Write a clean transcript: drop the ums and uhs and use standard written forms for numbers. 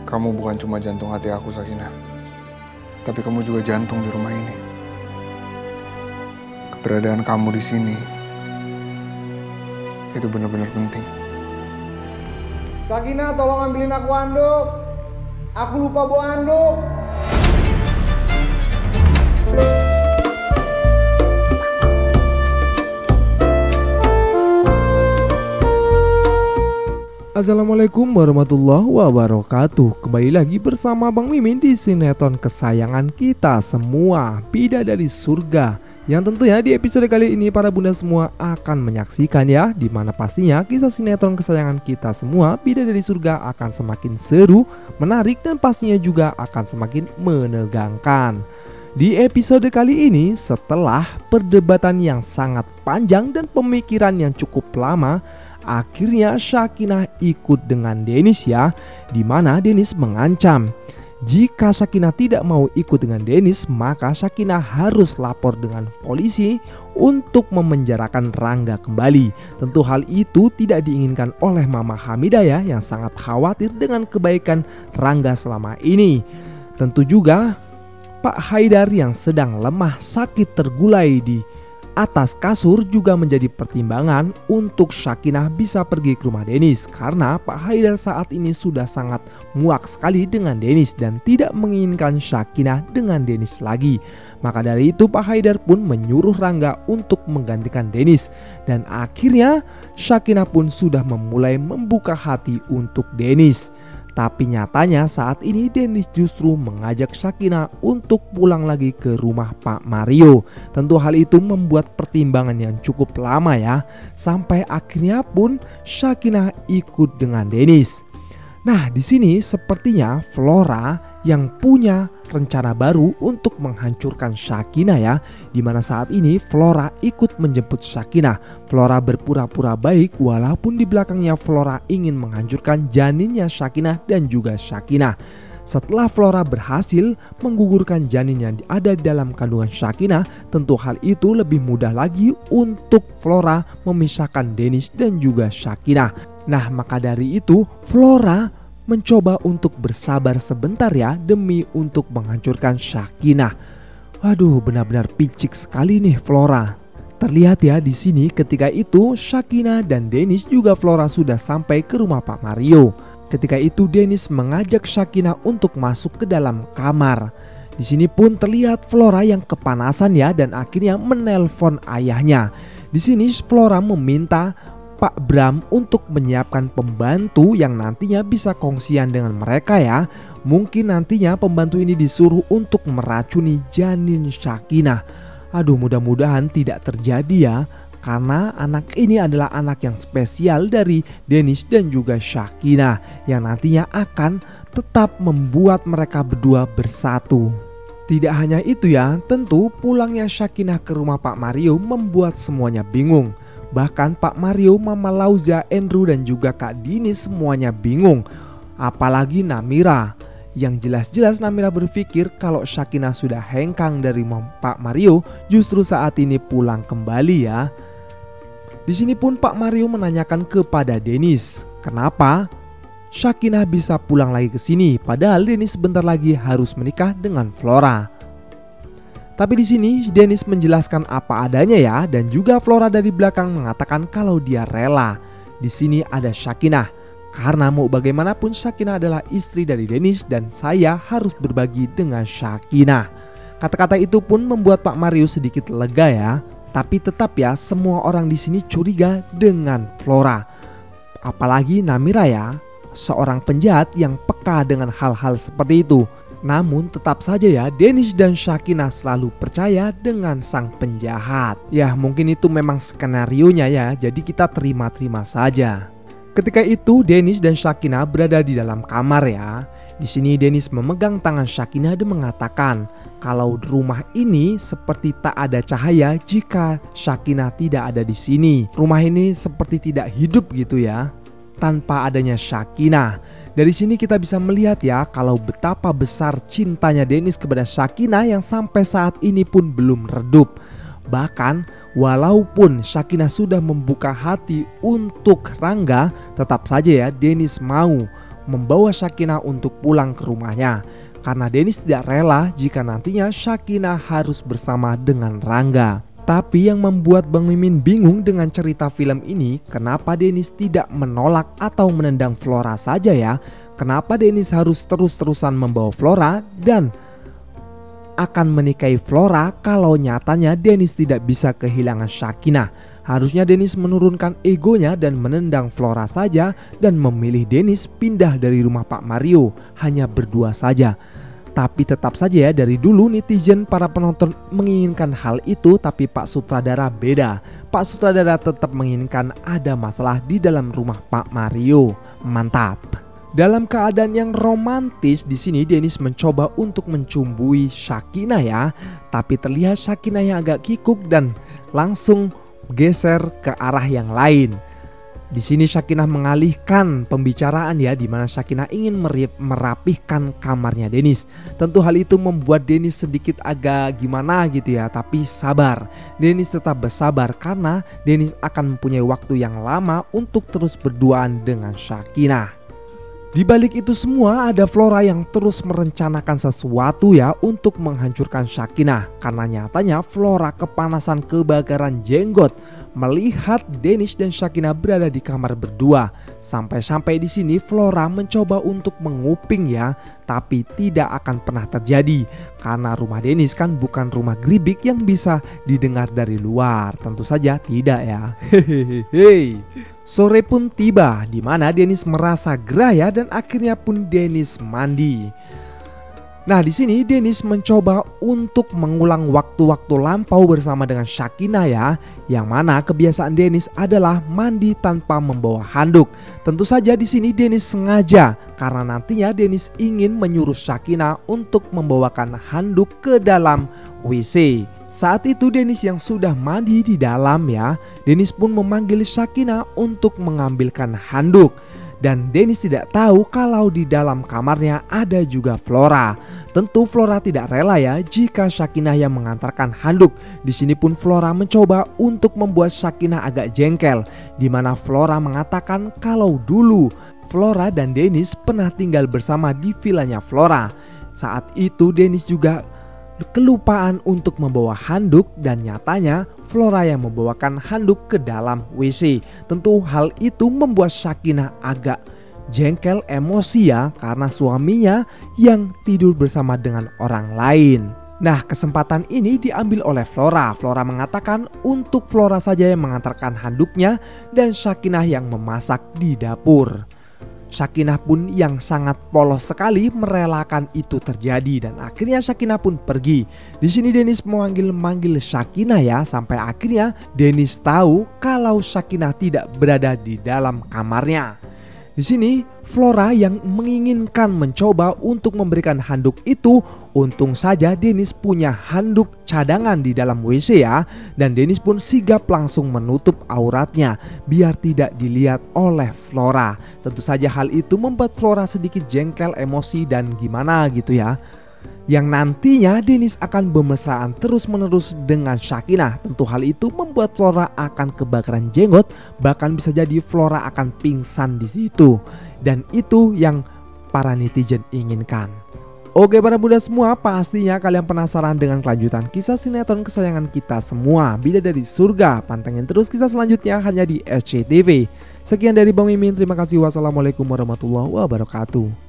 Kamu bukan cuma jantung hati aku, Sakinah. Tapi kamu juga jantung di rumah ini. Keberadaan kamu di sini itu benar-benar penting. Sakinah, tolong ambilin aku anduk. Aku lupa bawa anduk. Assalamualaikum warahmatullahi wabarakatuh. Kembali lagi bersama Bang Mimin di sinetron kesayangan kita semua, Bidadari Surga. Yang tentunya di episode kali ini para bunda semua akan menyaksikan ya, dimana pastinya kisah sinetron kesayangan kita semua, Bidadari Surga, akan semakin seru, menarik, dan pastinya juga akan semakin menegangkan. Di episode kali ini, setelah perdebatan yang sangat panjang dan pemikiran yang cukup lama, akhirnya Sakinah ikut dengan Dennis ya, dimana Dennis mengancam jika Sakinah tidak mau ikut dengan Dennis, maka Sakinah harus lapor dengan polisi untuk memenjarakan Rangga kembali. Tentu hal itu tidak diinginkan oleh Mama Hamidah ya, yang sangat khawatir dengan kebaikan Rangga selama ini. Tentu juga Pak Haidar yang sedang lemah sakit tergulai di atas kasur juga menjadi pertimbangan untuk Sakinah bisa pergi ke rumah Dennis, karena Pak Haidar saat ini sudah sangat muak sekali dengan Dennis dan tidak menginginkan Sakinah dengan Dennis lagi. Maka dari itu Pak Haidar pun menyuruh Rangga untuk menggantikan Dennis, dan akhirnya Sakinah pun sudah memulai membuka hati untuk Dennis. Tapi nyatanya saat ini Dennis justru mengajak Sakinah untuk pulang lagi ke rumah Pak Mario. Tentu hal itu membuat pertimbangan yang cukup lama ya, sampai akhirnya pun Sakinah ikut dengan Dennis. Nah, di sini sepertinya Flora yang punya rencana baru untuk menghancurkan Sakinah ya, dimana saat ini Flora ikut menjemput Sakinah. Flora berpura-pura baik walaupun di belakangnya Flora ingin menghancurkan janinnya Sakinah dan juga Sakinah. Setelah Flora berhasil menggugurkan janin yang ada dalam kandungan Sakinah, tentu hal itu lebih mudah lagi untuk Flora memisahkan Dennis dan juga Sakinah. Nah, maka dari itu Flora mencoba untuk bersabar sebentar ya, demi untuk menghancurkan Sakinah. Waduh, benar-benar picik sekali nih Flora. Terlihat ya di sini ketika itu Sakinah dan Dennis juga Flora sudah sampai ke rumah Pak Mario. Ketika itu Dennis mengajak Sakinah untuk masuk ke dalam kamar. Di sini pun terlihat Flora yang kepanasan ya, dan akhirnya menelpon ayahnya. Di sini Flora meminta Pak Bram untuk menyiapkan pembantu yang nantinya bisa kongsian dengan mereka ya. Mungkin nantinya pembantu ini disuruh untuk meracuni janin Sakinah. Aduh, mudah-mudahan tidak terjadi ya, karena anak ini adalah anak yang spesial dari Dennis dan juga Sakinah, yang nantinya akan tetap membuat mereka berdua bersatu. Tidak hanya itu ya, tentu pulangnya Sakinah ke rumah Pak Mario membuat semuanya bingung. Bahkan Pak Mario, Mama Lauza, Andrew, dan juga Kak Dini semuanya bingung. Apalagi Namira. Yang jelas-jelas Namira berpikir kalau Sakinah sudah hengkang dari Pak Mario, justru saat ini pulang kembali ya. Di sini pun Pak Mario menanyakan kepada Dennis, kenapa Sakinah bisa pulang lagi ke sini, padahal Dennis sebentar lagi harus menikah dengan Flora. Tapi di sini Dennis menjelaskan apa adanya ya, dan juga Flora dari belakang mengatakan kalau dia rela. Di sini ada Sakinah, karena mau bagaimanapun Sakinah adalah istri dari Dennis dan saya harus berbagi dengan Sakinah. Kata-kata itu pun membuat Pak Mario sedikit lega ya. Tapi tetap ya, semua orang di sini curiga dengan Flora. Apalagi Namira ya, seorang penjahat yang peka dengan hal-hal seperti itu. Namun tetap saja ya, Dennis dan Sakinah selalu percaya dengan sang penjahat. Ya mungkin itu memang skenarionya ya, jadi kita terima-terima saja. Ketika itu Dennis dan Sakinah berada di dalam kamar ya. Di sini Dennis memegang tangan Sakinah dan mengatakan kalau rumah ini seperti tak ada cahaya jika Sakinah tidak ada di sini. Rumah ini seperti tidak hidup gitu ya, tanpa adanya Sakinah. Dari sini kita bisa melihat ya kalau betapa besar cintanya Dennis kepada Sakinah yang sampai saat ini pun belum redup. Bahkan walaupun Sakinah sudah membuka hati untuk Rangga, tetap saja ya Dennis mau membawa Sakinah untuk pulang ke rumahnya. Karena Dennis tidak rela jika nantinya Sakinah harus bersama dengan Rangga. Tapi yang membuat Bang Mimin bingung dengan cerita film ini, kenapa Dennis tidak menolak atau menendang Flora saja ya? Kenapa Dennis harus terus-terusan membawa Flora dan akan menikahi Flora kalau nyatanya Dennis tidak bisa kehilangan Sakinah? Harusnya Dennis menurunkan egonya dan menendang Flora saja dan memilih Dennis pindah dari rumah Pak Mario hanya berdua saja. Tapi tetap saja ya, dari dulu netizen para penonton menginginkan hal itu, tapi Pak Sutradara beda. Pak Sutradara tetap menginginkan ada masalah di dalam rumah Pak Mario. Mantap. Dalam keadaan yang romantis di sini Dennis mencoba untuk mencumbui Sakinah ya, tapi terlihat Sakinah yang agak kikuk dan langsung geser ke arah yang lain. Di sini Sakinah mengalihkan pembicaraan ya, di mana Sakinah ingin merapihkan kamarnya Dennis. Tentu hal itu membuat Dennis sedikit agak gimana gitu ya, tapi sabar. Dennis tetap bersabar karena Dennis akan mempunyai waktu yang lama untuk terus berduaan dengan Sakinah. Di balik itu semua ada Flora yang terus merencanakan sesuatu ya untuk menghancurkan Sakinah. Karena nyatanya Flora kepanasan kebakaran jenggot melihat Dennis dan Sakinah berada di kamar berdua. Sampai-sampai di sini Flora mencoba untuk menguping ya, tapi tidak akan pernah terjadi karena rumah Dennis kan bukan rumah geribik yang bisa didengar dari luar. Tentu saja tidak ya. Hehehe. Sore pun tiba di mana Dennis merasa gerah ya, dan akhirnya pun Dennis mandi. Nah, di sini Dennis mencoba untuk mengulang waktu-waktu lampau bersama dengan Sakinah ya, yang mana kebiasaan Dennis adalah mandi tanpa membawa handuk. Tentu saja di sini Dennis sengaja karena nantinya Dennis ingin menyuruh Sakinah untuk membawakan handuk ke dalam WC. Saat itu Dennis yang sudah mandi di dalam ya, Dennis pun memanggil Sakinah untuk mengambilkan handuk. Dan Dennis tidak tahu kalau di dalam kamarnya ada juga Flora. Tentu Flora tidak rela ya jika Sakinah yang mengantarkan handuk. Di sini pun Flora mencoba untuk membuat Sakinah agak jengkel, di mana Flora mengatakan kalau dulu Flora dan Dennis pernah tinggal bersama di vilanya Flora. Saat itu Dennis juga kelupaan untuk membawa handuk dan nyatanya Flora yang membawakan handuk ke dalam WC. Tentu hal itu membuat Sakinah agak jengkel, emosi ya, karena suaminya yang tidur bersama dengan orang lain. Nah, kesempatan ini diambil oleh Flora. Flora mengatakan untuk Flora saja yang mengantarkan handuknya dan Sakinah yang memasak di dapur. Sakinah pun yang sangat polos sekali merelakan itu terjadi dan akhirnya Sakinah pun pergi. Di sini Dennis memanggil Sakinah ya, sampai akhirnya Dennis tahu kalau Sakinah tidak berada di dalam kamarnya. Di sini Flora yang menginginkan mencoba untuk memberikan handuk itu. Untung saja Dennis punya handuk cadangan di dalam WC ya, dan Dennis pun sigap langsung menutup auratnya biar tidak dilihat oleh Flora. Tentu saja hal itu membuat Flora sedikit jengkel, emosi dan gimana gitu ya. Yang nantinya Dennis akan bermesraan terus-menerus dengan Sakinah. Tentu hal itu membuat Flora akan kebakaran jenggot, bahkan bisa jadi Flora akan pingsan di situ. Dan itu yang para netizen inginkan. Oke para bunda semua, pastinya kalian penasaran dengan kelanjutan kisah sinetron kesayangan kita semua, Bidadari Surga. Pantengin terus kisah selanjutnya hanya di SCTV. Sekian dari Bang Mimin, terima kasih. Wassalamualaikum warahmatullahi wabarakatuh.